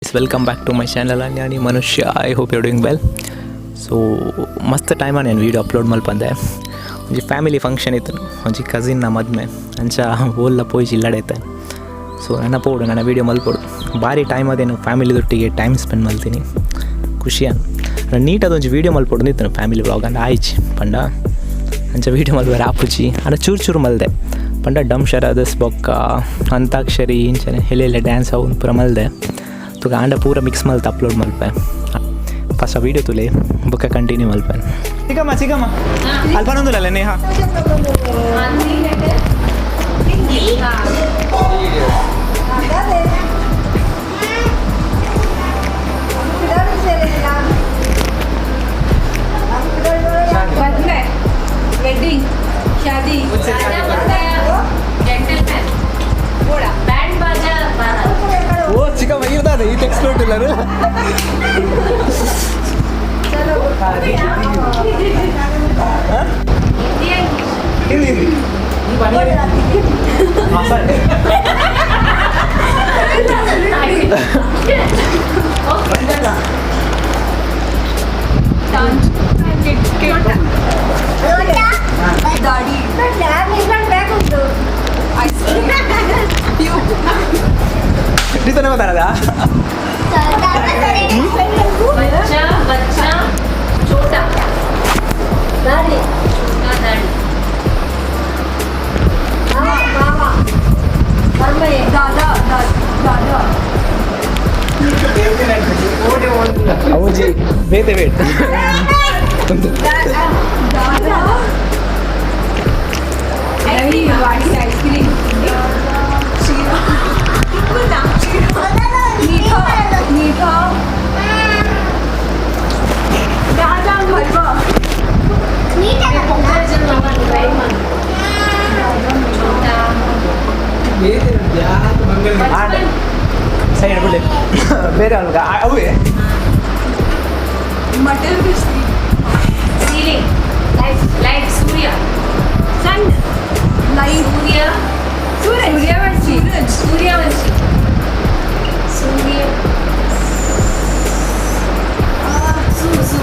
Guys, welcome back to my channel आणि मनुष्य. I hope you doing well. So मस्त ಟೈಮಲ್ಲಿ ನಾನು ವೀಡಿಯೋ ಅಪ್ಲೋಡ್ ಮಲ್ಪಂದೆ. ಒಂಜಿ ಫ್ಯಾಮಿಲಿ ಫಂಕ್ಷನ್ ಇತ್ತು, ಒಂಜಿ ಕಸಿನ್ನ ಮದುವೆ ಅಂಚ ಓಲ್ಲ ಪೋಯಿ ಇಲ್ಲಡೈತೆ. ಸೊ ನನ್ನ ಪೋಡು ನನ್ನ ವೀಡಿಯೋ ಮಲ್ಪೋಡು ಭಾರಿ ಟೈಮ್ ಅದೇನು ಫ್ಯಾಮಿಲಿದೊಟ್ಟಿಗೆ ಟೈಮ್ ಸ್ಪೆಂಡ್ ಮಲ್ತೀನಿ. ಖುಷಿಯಾನು ನಾನು ನೀಟದೊಂಜಿ ವೀಡಿಯೋ ಮಲ್ಪೋಡು ನಿಂತು ಫ್ಯಾಮಿಲಿ ವ್ಲಾಗ್ ಅಂತ ಆಯ್ಚಿ ಪಂಡ ಅಂಚ ವೀಡಿಯೋ ಮಲ್ಪರೆ ಆಪುಜಿ ಅನ್ನ ಚೂರು ಚೂರು ಮಲ್ದೆ ಪಂಡ ಡಮ್ ಶರಾದಸ್ ಬೊಕ್ಕ ಅಂತಾಕ್ಷರಿ ಇಂಚನೆ ಎಲ್ಲೆಲ್ಲೆ ಡ್ಯಾನ್ಸ್ ಅವು ಪೂರ ಮಲ್ದೆ ತುಗ ಆಂಡ ಪೂರ ಮಿಕ್ಸ್ ಮಲ್ತು ಅಪ್ಲೋಡ್ ಮಲ್ಪೆ. ಫಸ್ಟ್ ಆ ವೀಡಿಯೋ ತುಲೆ ಬೊಕ್ಕ ಕಂಟಿನ್ಯೂ ಮಲ್ಪೆ. ಚಿಕ್ಕಮ್ಮ ಚಿಕ್ಕಮ್ಮ ಅಲ್ಪನೊಂದುಲ್ಲ ನೇಹ वेडिंग शादी जेंटलमैन बोला बैंड बाजा ಓ ಚಿಕ್ಕಮ್ಮ ಇರ್ತಾರೆ ಈ ಎಕ್ಸ್ಪರ್ಟ್ ಇಲ್ಲರು. चलो ಹಿಂದಿ दाढ़ी बैग उंटू रीतने बताना बच्चा बच्चा छोटा दाढ़ी दाढ़ी मामा मम्मी दादा दादा ಅವುಜಿ ಬೇತೆ ವೇಟ್ दादा नहीं वाली आइसक्रीम मीठा मीठा दादा हलवा ಸೈಡ್ ಬಿಡಿ ಬೇರೆ ಅಲ್ಗ ಅವೇ मटर फिश सीलिंग लाइट सूर्य सन लाइट सूर्यवंशी सूर्यवंशी सूर्य सू सू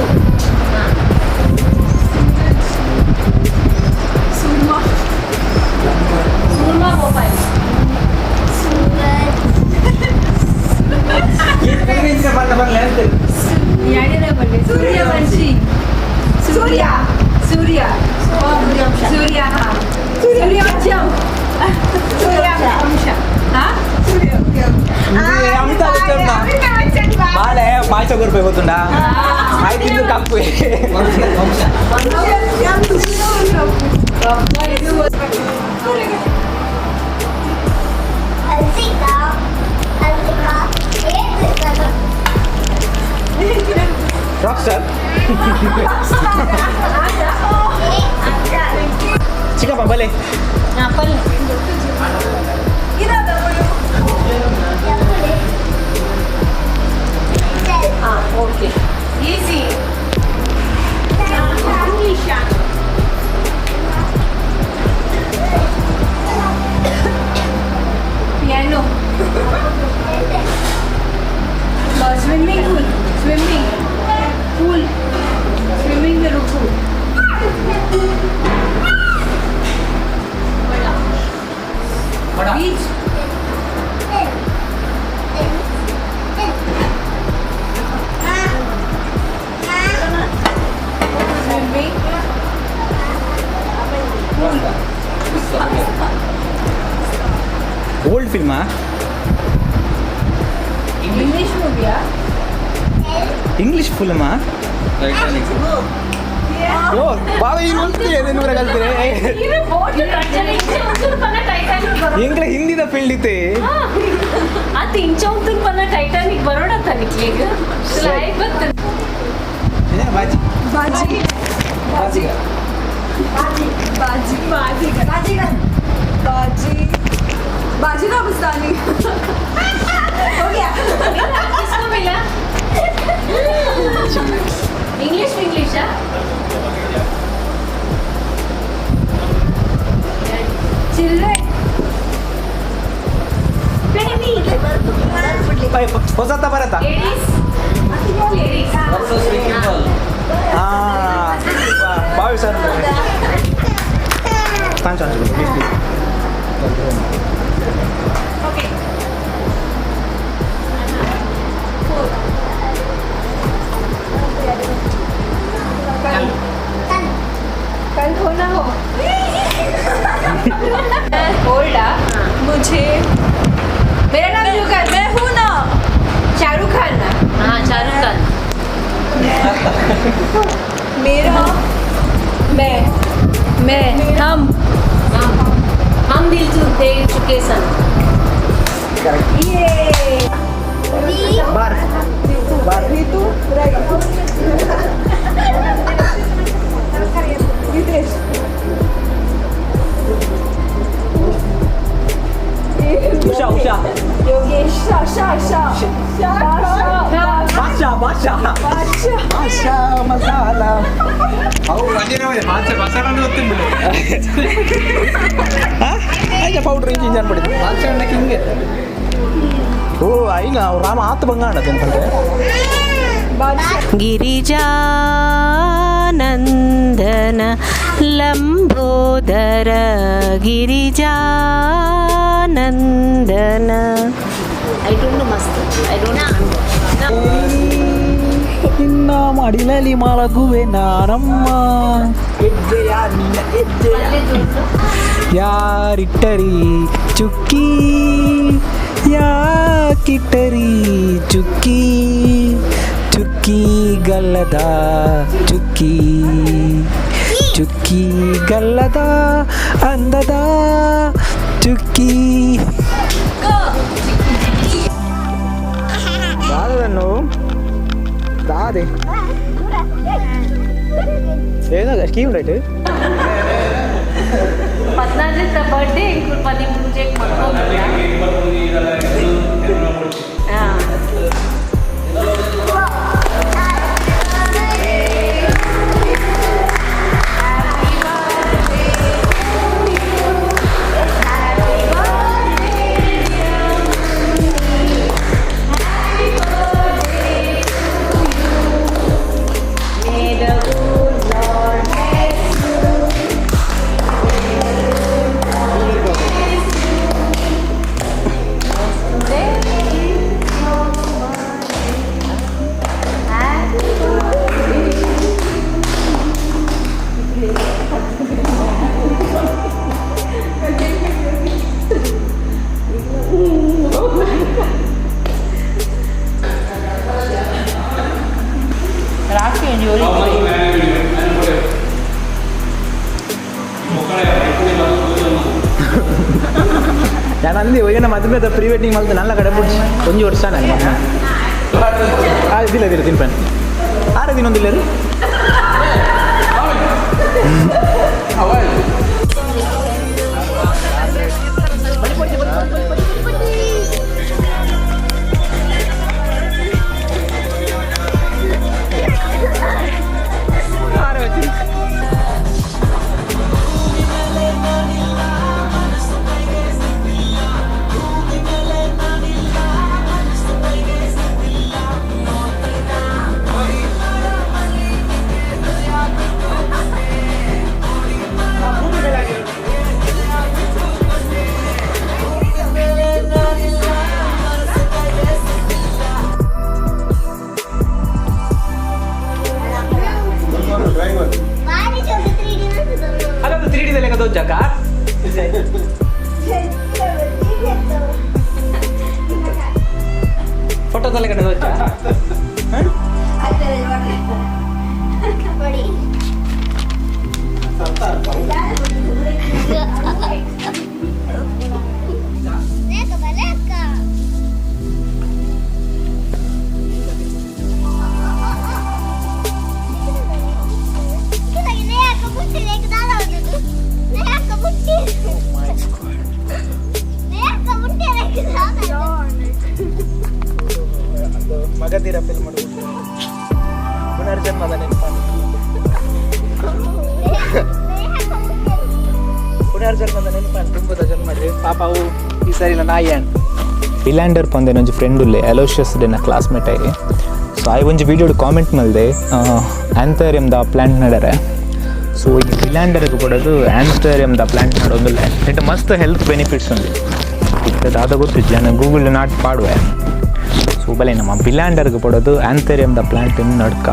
सूरमा सूरमा मोबाइल सूर्यवंशी सूर्य सूर्य सूर्य हाँ सूर्यवंशम सूर्यवंश हाँ ಬಾಳೆ ಪಾಯ್ಸ ರೂಪಾಯಿ ಗೊತ್ತುಂಡ ಆಯ್ತು ಕಪ್ಪು ರಾಕ್ಸ್ಟಾರ್ ಚಿಕ್ಕಪ್ಪ ಬಲೆ apple okay easy piano swimming pool swimming pool beach old ಫಿಲ್ಮಾ English movie ಇಂಗ್ಲಿಷ್ ಫಿಲ್ಮಾ ಓ ಬಾವ ಈ ಹೋಗ್ತೀರಿ ನೂರ ಕಲ್ತೀರಿ ಎಂಗ್ಲ ಹಿಂದಿದ ಫೀಲ್ಡ್ ಇತ್ತೆ आता इंचा उतरून पण टायटॅनिक बरोबर था निकले ग लाईव्ह बघ ಬಾಜಿ बाजी ಬಾಜಿ बाजी बाजी बाजी बाजी बाजी बाजी का बस्तानी हो गया किसको मिला इंग्लिश हाँ चिल्ड्रन ಹೊಸತ ಬರತ್ತ आता लेडीज हां 22,000 रुपये छान छान प्लीज ओके कल हो ना हो होल्डा मुझे मेरा नाम जो कर मैं हूँ ना शाहरुख खान ना हाँ शाहरुख खान मेरा मैं हम दिल दे चुके सन ये बार Itu Videsh. Usha Yogesh. Sha. बादशाह मसाला ಪೌಡ್ರ್ ಇಂಜಿನ್ ಅನ್ಬಿಡಿದ್ದು ಬಾದಶಾಹ ಹಿಂಗೆ ಓ ಈಗ ರಾಮ ಆತ ಬಂಗಾಣ ಅಂತಂದ್ರೆ ಗಿರಿಜಾನಂದನ ಲಂಬೋದರ ಗಿರಿಜಾನಂದನ ಐ ಡೋಂಟ್ ನೋ ಮಸ್ತ್ ಐ ಡೋಂಟ್ ನೋ ನಿನ್ನ ಮಡಿಲಲ್ಲಿ ಮಲಗುವೆ ನಾನಮ್ಮ ಹೆಜ್ಜೆಯ ನಿನ್ನ ಹೆಜ್ಜೆಯ ಯಾರಿಟ್ಟರಿ ಚುಕ್ಕಿ ಯಾಕಿಟ್ಟರಿ ಚುಕ್ಕಿ ಚುಕ್ಕಿ ಗಲ್ಲದ ಚುಕ್ಕಿ ಚುಕ್ಕಿ ಗಲ್ಲದ ಅಂದದ ಚುಕ್ಕಿ దాదను దాదే ఏదో scheme right 14th birthday include 10 मुझे ನಾನು ಅಲ್ಲಿ ಹೋಗಿನ ಮದುವೆ ಪ್ರೀ ವೆಡ್ಡಿಂಗ್ ಮಾಡಿದ ನಲ್ಲ ಕಡೆ ಬಿಡ್ಸಿ ಒಂದು ವರ್ಷ ನನಗೆ ಇದಿಲ್ಲ ತಿನ್ಪೇನೆ ಆರು ದಿನ ಒಂದಿಲ್ಲ ರೀ ಅದೊಂದು 3D ದಲ್ಲಿ ಕದೋ ಜಾಗ ಫೋಟೋದಲ್ಲಿ ಕದೋ ಜಾಗ ಮಗದಿರ ಫಿಲ್ಮ್ ಮಾಡ್ಬಿಟ್ಟು ಪುನರ್ಜನ್ಮದ ನೆನಪಾನು ಪುನರ್ಜನ್ಮದ ನೆನಪಾನು ತುಂಬದ ಜನ್ಮ ಪಾಪ ಅವು ಈ ಸರಿ ನಾಯಿ ಹಣ್ಣು ಬಿಲ್ಯಾಂಡರ್ ಪಂದೇನು ಒಂಜಿ ಫ್ರೆಂಡ್ ಉಲ್ಲೆ ಅಲೋಷಿಯಸ್ ನ ಕ್ಲಾಸ್ಮೇಟ್ ಆಗಿ. ಸೊ ಆಯ್ ಒಂಜಿ ವೀಡಿಯೋಡು ಕಾಮೆಂಟ್ ಮಲ್ದೆ ಆ್ಯಂಥೋರಿಯಮ್ದ ಪ್ಲ್ಯಾಂಟ್ ನಡರೆ. ಸೊ ಈ ಬಿಲ್ಯಾಂಡರ್ಗೆ ಕೊಡೋದು ಆ್ಯಂಥೋರಿಯಮ್ದ ಪ್ಲ್ಯಾಂಟ್ ನಡೋದಿಲ್ಲ. ಇಟ್ ಮಸ್ತ್ ಹೆಲ್ತ್ ಬೆನಿಫಿಟ್ಸ್ ಉಂಟು ದಾದ ಗೊತ್ತಿತ್ತು ಜನ ಗೂಗಲ್ ನಾಟ್ ಪಾಡುವೆ. ಸೊ ಬಲೆ ನಮ್ಮ ಬಿಲ್ಯಾಂಡರ್ಗೆ ಕೊಡೋದು ಆ್ಯಂಥೋರಿಯಮ್ದ ಪ್ಲ್ಯಾಂಟ್ ನಡ್ಕ.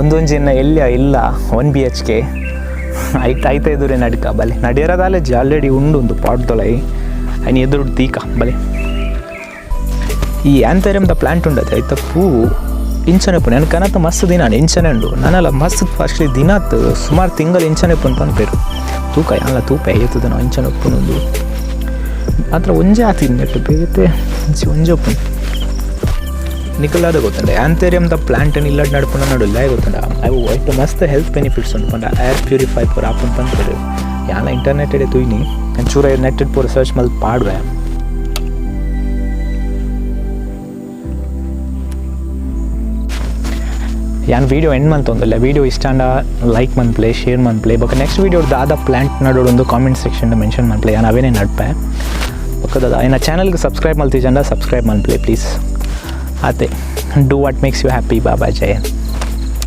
ಒಂದೊಂಜಿನ ಇಲ್ಲ 1 BHK ಐತ ಎದುರೇ ನಡ್ಕ ಬಲೆ ನಡಿಯರದಾಲೆಜ್ಜಿ ಆಲ್ರೆಡಿ ಉಂಡು ಒಂದು ಪಾಟ್ದೊಳೈ ಅಯ್ನ ಎದುರು ತೀಕ ಬಲೆ. ಈ ಆ್ಯಂಥೋರಿಯಮ್ದ ಪ್ಲ್ಯಾಂಟ್ ಉಂಡದೆ ಐತ ಪೂ ಇಂಚನೆ ಪುಣೆ ನನ್ನ ಕನತ ಮಸ್ತ್ ದಿನ ಇಂಚನೆ ಉಂಡು ನಾನೆಲ್ಲ ಮಸ್ತ್ ಫಸ್ಟ್ ದಿನತ್ ಸುಮಾರು ತಿಂಗಳು ಇಂಚನೆ ಪುನ್ ಪನ್ಪೇರು ತೂಕ ಎಲ್ಲ ತೂಪ ಏತದ ನಾವು ಇಂಚನೆ ಒಪ್ಪುನೊಂದು ಮಾತ್ರ ಒಂಜೆ ಆತಿದ್ ನೆಟ್ಟು ಬೇತೆ ಒಂಜೆ ಒಪ್ಪುನು ನಿಕಲಾದ ಗೊತ್ತಂಡೆ ಆ್ಯಂಥೋರಿಯಮ್ದ ಪ್ಲ್ಯಾಂಟನ್ನು ಇಲ್ಲ ನಡ್ಪುಂಡ ನಡುಲ್ಲ ಗೊತ್ತಂಡ ಅವು ಒಟ್ಟು ಮಸ್ತ್ ಹೆಲ್ತ್ ಬೆನಿಫಿಟ್ಸ್ ಉಂಟು ಪಂಡ ಏರ್ ಪ್ಯೂರಿಫೈ ಪೂರ ಆಪುನ್ ಪನ್ಪೇರು ಯಾನ ಇಂಟರ್ನೆಟೆಡೆ ತುಯ್ನಿ ಚೂರ ನೆಟ್ಟೆಡ್ ಪೂರ ಸರ್ಚ್ ಮಲ್ ಪಾಡುವೆ. ಯಾನ್ ವೀಡಿಯೋ ಎಂಡ್ ಮಲ್ತೊಂದಿಲ್ಲ ವೀಡಿಯೋ ಇಷ್ಟ ಅಂಡ ಲೈಕ್ ಮನ್ಪ್ಲೆ ಶೇರ್ ಮನ್ಪ್ಲೆ ಬೊಕ್ಕ ನೆಕ್ಸ್ಟ್ ವೀಡಿಯೋದ ಆದ ಪ್ಲ್ಯಾಂಟ್ ನಡೋಡೊಂದು ಕಾಮೆಂಟ್ ಸೆಕ್ಷನ್ ಮೆನ್ಷನ್ ಮನ್ಪ್ಲೆ ಯಾನ್ ಅವೇನೇ ನಡ್ಪೆ ಬೊಕ್ಕದ ಇನ್ನು ಚಾನಲ್ಗೆ ಸಬ್ಸ್ಕ್ರೈಬ್ ಮಲ್ತಿಜಂಡ ಸಬ್ಸ್ಕ್ರೈಬ್ ಮನ್ಪ್ಲೆ ಪ್ಲೀಸ್. ಆತೆ do what makes you happy. ಬಾಬಾ ಜಯ.